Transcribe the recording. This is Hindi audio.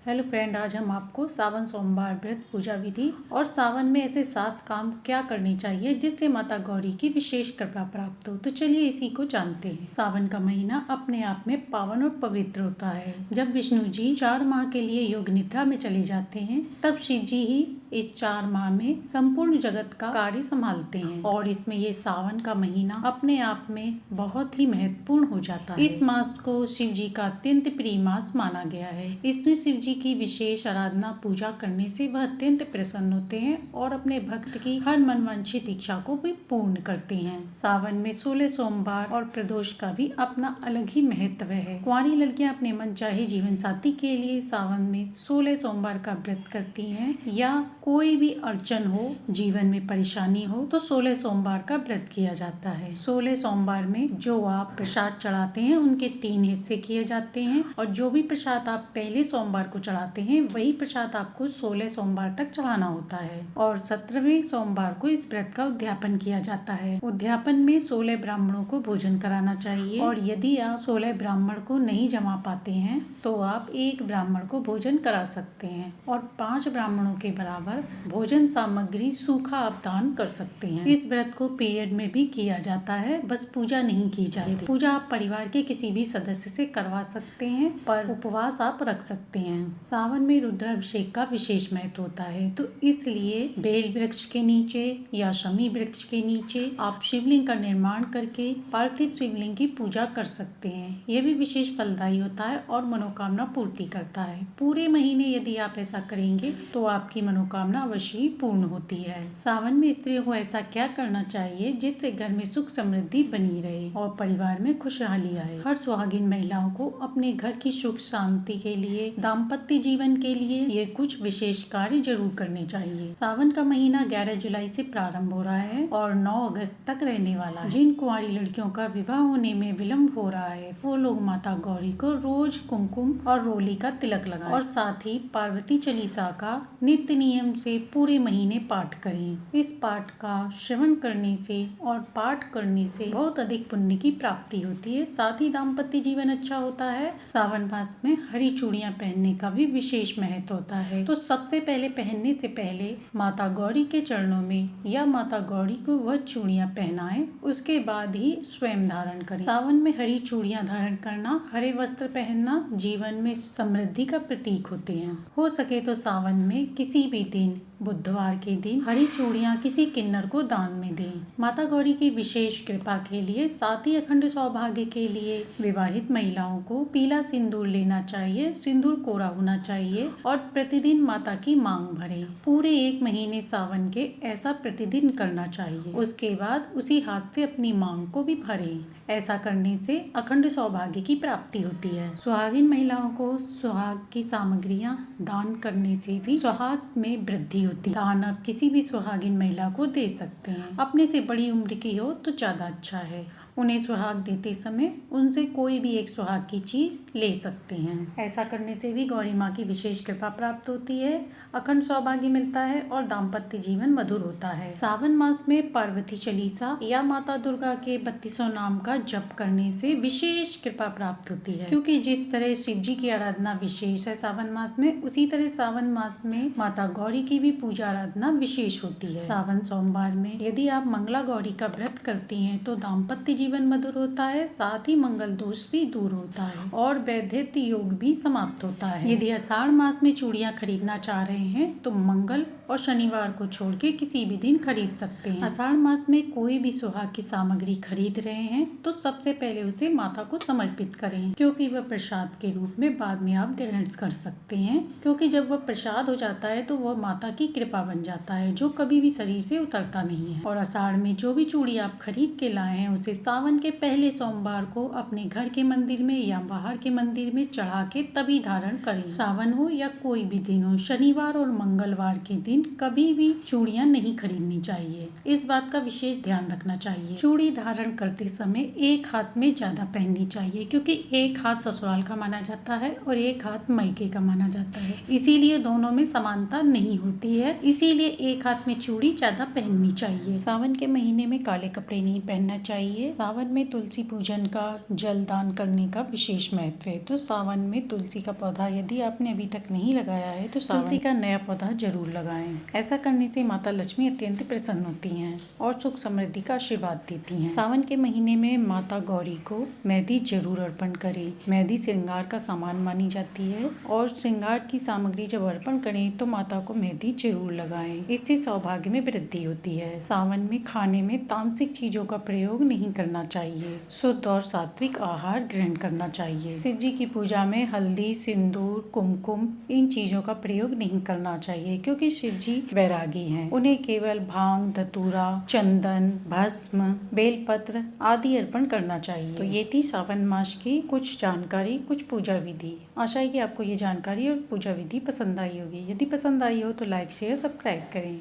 हेलो फ्रेंड, आज हम आपको सावन सोमवार व्रत पूजा विधि और सावन में ऐसे 7 काम क्या करने चाहिए जिससे माता गौरी की विशेष कृपा प्राप्त हो। तो चलिए इसी को जानते हैं। सावन का महीना अपने आप में पावन और पवित्र होता है। जब विष्णु जी 4 माह के लिए योग निद्रा में चले जाते हैं, तब शिव जी ही इस 4 माह में संपूर्ण जगत का कार्य संभालते हैं और इसमें ये सावन का महीना अपने आप में बहुत ही महत्वपूर्ण हो जाता है। इस मास को शिव जी का अत्यंत प्रिय मास माना गया है। इसमें शिव जी की विशेष आराधना पूजा करने से वह अत्यंत प्रसन्न होते हैं और अपने भक्त की हर मनवांछित इच्छा को भी पूर्ण करते हैं। सावन में 16 सोमवार और प्रदोष का भी अपना अलग ही महत्व है। कुंवारी लड़कियां अपने मनचाहे जीवन साथी के लिए सावन में 16 सोमवार का व्रत करती हैं, या कोई भी अड़चन हो, जीवन में परेशानी हो तो 16 सोमवार का व्रत किया जाता है। 16 सोमवार में जो आप प्रसाद चढ़ाते हैं उनके 3 हिस्से किए जाते हैं और जो भी प्रसाद आप पहले सोमवार को चढ़ाते हैं वही प्रसाद आपको 16 सोमवार तक चढ़ाना होता है और 17वें सोमवार को इस व्रत का उद्यापन किया जाता है। उद्यापन में 16 ब्राह्मणों को भोजन कराना चाहिए और यदि आप 16 ब्राह्मण को नहीं जमा पाते हैं तो आप 1 ब्राह्मण को भोजन करा सकते हैं और 5 ब्राह्मणों के बराबर भोजन सामग्री सूखा आप दान कर सकते हैं। इस व्रत को पीरियड में भी किया जाता है, बस पूजा नहीं की जाती। पूजा आप परिवार के किसी भी सदस्य से करवा सकते हैं, पर उपवास आप रख सकते हैं। सावन में रुद्राभिषेक का विशेष महत्व होता है, तो इसलिए बेल वृक्ष के नीचे या शमी वृक्ष के नीचे आप शिवलिंग का निर्माण करके पार्थिव शिवलिंग की पूजा कर सकते हैं। यह भी विशेष फलदायी होता है और मनोकामना पूर्ति करता है। पूरे महीने यदि आप ऐसा करेंगे तो आपकी मनोकामना अवश्य ही पूर्ण होती है। सावन में स्त्रियों को ऐसा क्या करना चाहिए जिससे घर में सुख समृद्धि बनी रहे और परिवार में खुशहाली आए। हर सुहागिन महिलाओं को अपने घर की सुख शांति के लिए, दाम्पत्य जीवन के लिए ये कुछ विशेष कार्य जरूर करने चाहिए। सावन का महीना 11 जुलाई से प्रारंभ हो रहा है और 9 अगस्त तक रहने वाला है। जिन कुंवारी लड़कियों का विवाह होने में विलम्ब हो रहा है वो लोग माता गौरी को रोज कुमकुम और रोली का तिलक लगाएं और साथ ही पार्वती चालीसा का नित्य नियम से पूरे महीने पाठ करें। इस पाठ का श्रवण करने से और पाठ करने से बहुत अधिक पुण्य की प्राप्ति होती है, साथ ही दाम्पत्य जीवन अच्छा होता है। सावन मास में हरी चूड़ियां पहनने का भी विशेष महत्व होता है, तो सबसे पहले पहनने से पहले माता गौरी के चरणों में या माता गौरी को वह चूड़ियां पहनाएं, उसके बाद ही स्वयं धारण करें। सावन में हरी चूड़ियां धारण करना, हरे वस्त्र पहनना जीवन में समृद्धि का प्रतीक होते हैं। हो सके तो सावन में किसी भी दिन, बुधवार के दिन हरी चूड़ियां किसी किन्नर को दान में दें। माता गौरी की विशेष कृपा के लिए, साथ ही अखंड सौभाग्य के लिए विवाहित महिलाओं को पीला सिंदूर लेना चाहिए, सिंदूर कोरा होना चाहिए और प्रतिदिन माता की मांग भरें। पूरे 1 महीने सावन के ऐसा प्रतिदिन करना चाहिए। उसके बाद उसी हाथ से अपनी मांग को भी भरें। ऐसा करने से अखंड सौभाग्य की प्राप्ति होती है। सुहागिन महिलाओं को सुहाग की सामग्रियां दान करने से भी सुहाग में वृद्धि होती है। दान आप किसी भी सुहागिन महिला को दे सकते हैं। अपने से बड़ी उम्र की हो तो ज्यादा अच्छा है। उन्हें सुहाग देते समय उनसे कोई भी एक सुहाग की चीज ले सकते हैं। ऐसा करने से भी गौरी माँ की विशेष कृपा प्राप्त होती है, अखंड सौभाग्य मिलता है और दाम्पत्य जीवन मधुर होता है। सावन मास में पार्वती चालीसा या माता दुर्गा के 32 नाम का जप करने से विशेष कृपा प्राप्त होती है, क्योंकि जिस तरह शिव जी की आराधना विशेष है सावन मास में, उसी तरह सावन मास में माता गौरी की भी पूजा आराधना विशेष होती है। सावन सोमवार में यदि आप मंगला गौरी का व्रत करती हैं तो दाम्पत्य जीवन मधुर होता है, साथ ही मंगल दोष भी दूर होता है और वैधव्य योग भी समाप्त होता है। यदि आषाढ़ मास में चूड़ियां खरीदना चाह रहे हैं तो मंगल और शनिवार को छोड़ के किसी भी दिन खरीद सकते हैं। आषाढ़ मास में कोई भी सुहाग की सामग्री खरीद रहे हैं तो सबसे पहले उसे माता को समर्पित करें, क्योंकि वह प्रसाद के रूप में बाद में आप ग्रहण कर सकते हैं, क्योंकि जब वह प्रसाद हो जाता है तो वह माता की कृपा बन जाता है जो कभी भी शरीर से उतरता नहीं है। और आषाढ़ में जो भी चूड़ी आप खरीद के लाए हैं उसे सावन के पहले सोमवार को अपने घर के मंदिर में या बाहर के मंदिर में चढ़ा के तभी धारण करें। सावन हो या कोई भी दिन हो, शनिवार और मंगलवार के दिन कभी भी चूड़ियां नहीं खरीदनी चाहिए। इस बात का विशेष ध्यान रखना चाहिए। चूड़ी धारण करते समय एक हाथ में ज्यादा पहननी चाहिए, क्योंकि एक हाथ ससुराल का माना जाता है और एक हाथ मायके का माना जाता है, इसीलिए दोनों में समानता नहीं होती है, इसीलिए एक हाथ में चूड़ी ज्यादा पहननी चाहिए। सावन के महीने में काले कपड़े नहीं पहनना चाहिए। सावन में तुलसी पूजन का जल दान करने का विशेष महत्व है। तो सावन में तुलसी का पौधा यदि आपने अभी तक नहीं लगाया है तो तुलसी का नया पौधा जरूर लगाएं। ऐसा करने से माता लक्ष्मी अत्यंत प्रसन्न होती हैं और सुख समृद्धि का आशीर्वाद देती हैं। सावन के महीने में माता गौरी को मेहंदी जरूर अर्पण करें। मेहंदी श्रृंगार का सामान मानी जाती है और श्रृंगार की सामग्री जब अर्पण करें तो माता को मेहंदी जरूर लगाएं। इससे सौभाग्य में वृद्धि होती है। सावन में खाने में तामसिक चीजों का प्रयोग नहीं करना चाहिए। शुद्ध और सात्विक आहार ग्रहण करना चाहिए। शिव जी की पूजा में हल्दी, सिंदूर, कुमकुम इन चीजों का प्रयोग नहीं करना चाहिए क्योंकि शिव जी वैरागी हैं। उन्हें केवल भांग, धतूरा, चंदन, भस्म, बेलपत्र आदि अर्पण करना चाहिए। तो ये थी सावन मास की कुछ जानकारी, कुछ पूजा विधि। आशा है कि आपको ये जानकारी और पूजा विधि पसंद आई होगी। यदि पसंद आई हो तो लाइक, शेयर, सब्सक्राइब करें।